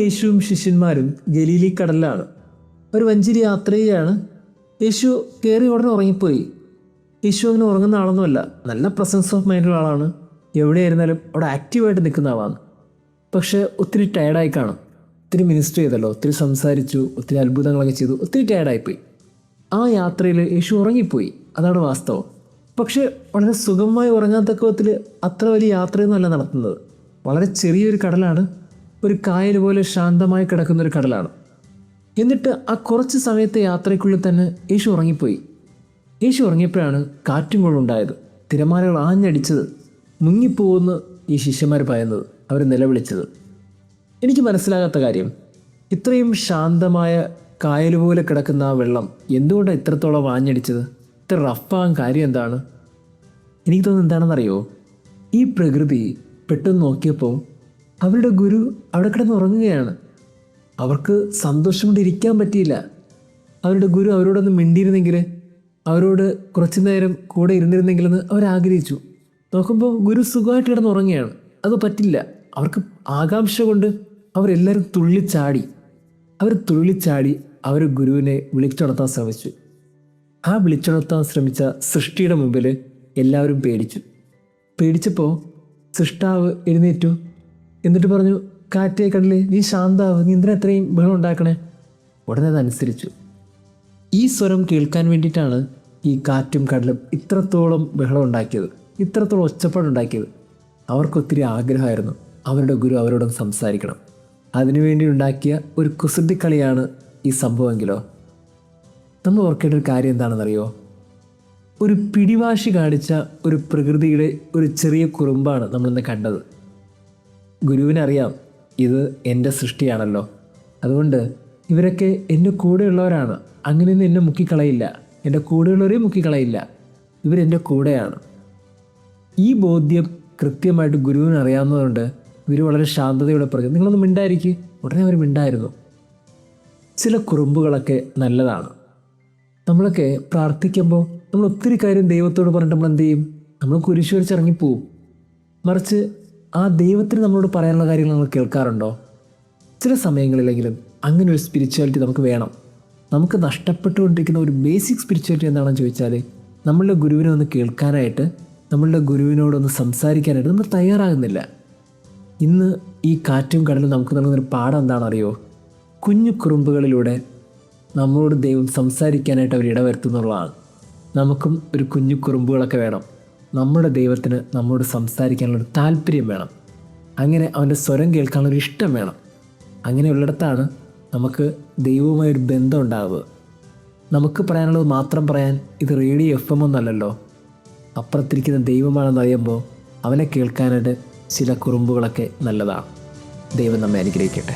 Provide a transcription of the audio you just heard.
യേശുവും ശിഷ്യന്മാരും ഗലീലി കടലിലാണ്. ഒരു വഞ്ചിരി യാത്ര ചെയ്യുകയാണ്. യേശു കയറി ഉടനെ ഉറങ്ങിപ്പോയി. യേശു അങ്ങനെ ഉറങ്ങുന്ന ആളൊന്നുമല്ല. നല്ല പ്രസൻസ് ഓഫ് മൈൻഡുള്ള ആളാണ്. എവിടെയായിരുന്നാലും അവിടെ ആക്റ്റീവായിട്ട് നിൽക്കുന്ന ആളാണ്. പക്ഷേ ഒത്തിരി ടയർഡായി കാണും. ഒത്തിരി മിനിസ്റ്റർ ചെയ്തല്ലോ, ഒത്തിരി സംസാരിച്ചു, ഒത്തിരി അത്ഭുതങ്ങളൊക്കെ ചെയ്തു, ഒത്തിരി ടയർഡായിപ്പോയി. ആ യാത്രയിൽ യേശു ഉറങ്ങിപ്പോയി. അതാണ് വാസ്തവം. പക്ഷേ വളരെ സുഗമമായി ഉറങ്ങാത്തക്ക വിധത്തിൽ അത്ര വലിയ യാത്രയൊന്നുമല്ല നടത്തുന്നത്. വളരെ ചെറിയൊരു കടലാണ്. ഒരു കായൽ പോലെ ശാന്തമായി കിടക്കുന്നൊരു കടലാണ്. എന്നിട്ട് ആ കുറച്ച് സമയത്തെ യാത്രയ്ക്കുള്ളിൽ തന്നെ യേശു ഉറങ്ങിപ്പോയി. യേശു ഉറങ്ങിയപ്പോഴാണ് കാറ്റും കൊണ്ടുണ്ടായത്. തിരമാലകൾ ആഞ്ഞടിച്ചത്. മുങ്ങിപ്പോകുന്ന ഈ ശിഷ്യന്മാർ പറയുന്നത്, അവർ നിലവിളിച്ചത്. എനിക്ക് മനസ്സിലാകാത്ത കാര്യം, ഇത്രയും ശാന്തമായ കായൽ പോലെ കിടക്കുന്ന ആ വെള്ളം എന്തുകൊണ്ടാണ് ഇത്രത്തോളം ആഞ്ഞടിച്ചത്? ഇത്ര റഫാകാൻ കാര്യം എന്താണ്? എനിക്ക് തോന്നുന്നത് എന്താണെന്നറിയോ? ഈ പ്രകൃതി പെട്ടെന്ന് നോക്കിയപ്പോൾ അവരുടെ ഗുരു അവിടെ കിടന്ന് ഉറങ്ങുകയാണ്. അവർക്ക് സന്തോഷം കൊണ്ട് ഇരിക്കാൻ പറ്റിയില്ല. അവരുടെ ഗുരു അവരോടൊന്ന് മിണ്ടിയിരുന്നെങ്കിൽ, അവരോട് കുറച്ചു നേരം കൂടെ ഇരുന്നിരുന്നെങ്കിലെന്ന് അവരാഗ്രഹിച്ചു. നോക്കുമ്പോൾ ഗുരു സുഖമായിട്ട് കിടന്ന് ഉറങ്ങുകയാണ്. അത് പറ്റില്ല. അവർക്ക് ആകാംക്ഷ കൊണ്ട് അവരെല്ലാവരും തുള്ളിച്ചാടി. അവർ ഗുരുവിനെ വിളിച്ചുണർത്താൻ ശ്രമിച്ചു. ആ വിളിച്ചുണർത്താൻ ശ്രമിച്ച സൃഷ്ടിയുടെ മുമ്പിൽ എല്ലാവരും പേടിച്ചപ്പോൾ സൃഷ്ടാവ് എഴുന്നേറ്റു. എന്നിട്ട് പറഞ്ഞു, കാറ്റേ കടലേ, നീ ശാന്താവ്, നീ എന്തിനാ എത്രയും ബഹളം ഉണ്ടാക്കണേ? ഉടനെ അതനുസരിച്ചു. ഈ സ്വരം കേൾക്കാൻ വേണ്ടിയിട്ടാണ് ഈ കാറ്റും കടലും ഇത്രത്തോളം ബഹളം ഉണ്ടാക്കിയത്, ഇത്രത്തോളം ഒച്ചപ്പാടുണ്ടാക്കിയത്. അവർക്കൊത്തിരി ആഗ്രഹമായിരുന്നു അവരുടെ ഗുരു അവരോടൊന്ന് സംസാരിക്കണം. അതിനുവേണ്ടി ഉണ്ടാക്കിയ ഒരു കുസൃതിക്കളിയാണ് ഈ സംഭവമെങ്കിലോ? നമ്മൾ ഓർക്കേണ്ട ഒരു കാര്യം എന്താണെന്നറിയോ? ഒരു പിടിവാശി കാണിച്ച ഒരു പ്രകൃതിയുടെ ഒരു ചെറിയ കുറുമ്പാണ് നമ്മളിന്ന് കണ്ടത്. ഗുരുവിനറിയാം ഇത് എൻ്റെ സൃഷ്ടിയാണല്ലോ, അതുകൊണ്ട് ഇവരൊക്കെ എൻ്റെ കൂടെയുള്ളവരാണ്, അങ്ങനെയൊന്നും എന്നെ മുക്കിക്കളയില്ല, എൻ്റെ കൂടെയുള്ളവരെയും മുക്കിക്കളയില്ല, ഇവരെൻ്റെ കൂടെയാണ്. ഈ ബോധ്യം കൃത്യമായിട്ട് ഗുരുവിന് അറിയാവുന്നതുകൊണ്ട് ഗുരു വളരെ ശാന്തതയോടെ പറഞ്ഞു, നിങ്ങളൊന്ന് മിണ്ടായിരിക്കും. ഉടനെ അവർ മിണ്ടായിരുന്നു. ചില കുറുമ്പുകളൊക്കെ നല്ലതാണ്. നമ്മളൊക്കെ പ്രാർത്ഥിക്കുമ്പോൾ നമ്മൾ ഒത്തിരി കാര്യം ദൈവത്തോട് പറഞ്ഞിട്ട് നമ്മൾ എന്ത് ചെയ്യും? നമ്മൾ കുരിശ് വരച്ചിറങ്ങിപ്പോവും. മറിച്ച് ആ ദൈവത്തിന് നമ്മളോട് പറയാനുള്ള കാര്യങ്ങൾ നമ്മൾ കേൾക്കാറുണ്ടോ? ചില സമയങ്ങളിലെങ്കിലും അങ്ങനെ ഒരു സ്പിരിച്വാലിറ്റി നമുക്ക് വേണം. നമുക്ക് നഷ്ടപ്പെട്ടുകൊണ്ടിരിക്കുന്ന ഒരു ബേസിക് സ്പിരിച്വാലിറ്റി എന്താണെന്ന് ചോദിച്ചാൽ, നമ്മളുടെ ഗുരുവിനെ ഒന്ന് കേൾക്കാനായിട്ട്, നമ്മളുടെ ഗുരുവിനോടൊന്ന് സംസാരിക്കാനായിട്ട് നമ്മൾ തയ്യാറാകുന്നില്ല. ഇന്ന് ഈ കാറ്റും കടലും നമുക്ക് നൽകുന്നൊരു പാഠം എന്താണെന്നറിയോ? കുഞ്ഞു കുറുമ്പുകളിലൂടെ നമ്മളോട് ദൈവം സംസാരിക്കാനായിട്ട് അവർ ഇടവരുത്തുന്നുള്ളതാണ്. നമുക്കും ഒരു കുഞ്ഞു കുറുമ്പുകളൊക്കെ വേണം. നമ്മുടെ ദൈവത്തിന് നമ്മോട് സംസാരിക്കാനുള്ളൊരു താല്പര്യം വേണം. അങ്ങനെ അവൻ്റെ സ്വരം കേൾക്കാനുള്ളൊരു ഇഷ്ടം വേണം. അങ്ങനെയുള്ളിടത്താണ് നമുക്ക് ദൈവവുമായൊരു ബന്ധം ഉണ്ടാകുന്നത്. നമുക്ക് പറയാനുള്ളത് മാത്രം പറയാൻ ഇത് റേഡിയോ FM ഒന്നല്ലല്ലോ. അപ്പുറത്തിരിക്കുന്ന ദൈവമാണെന്ന് അറിയുമ്പോൾ അവനെ കേൾക്കാനായിട്ട് ചില കുറുമ്പുകളൊക്കെ നല്ലതാണ്. ദൈവം നമ്മെ അനുഗ്രഹിക്കട്ടെ.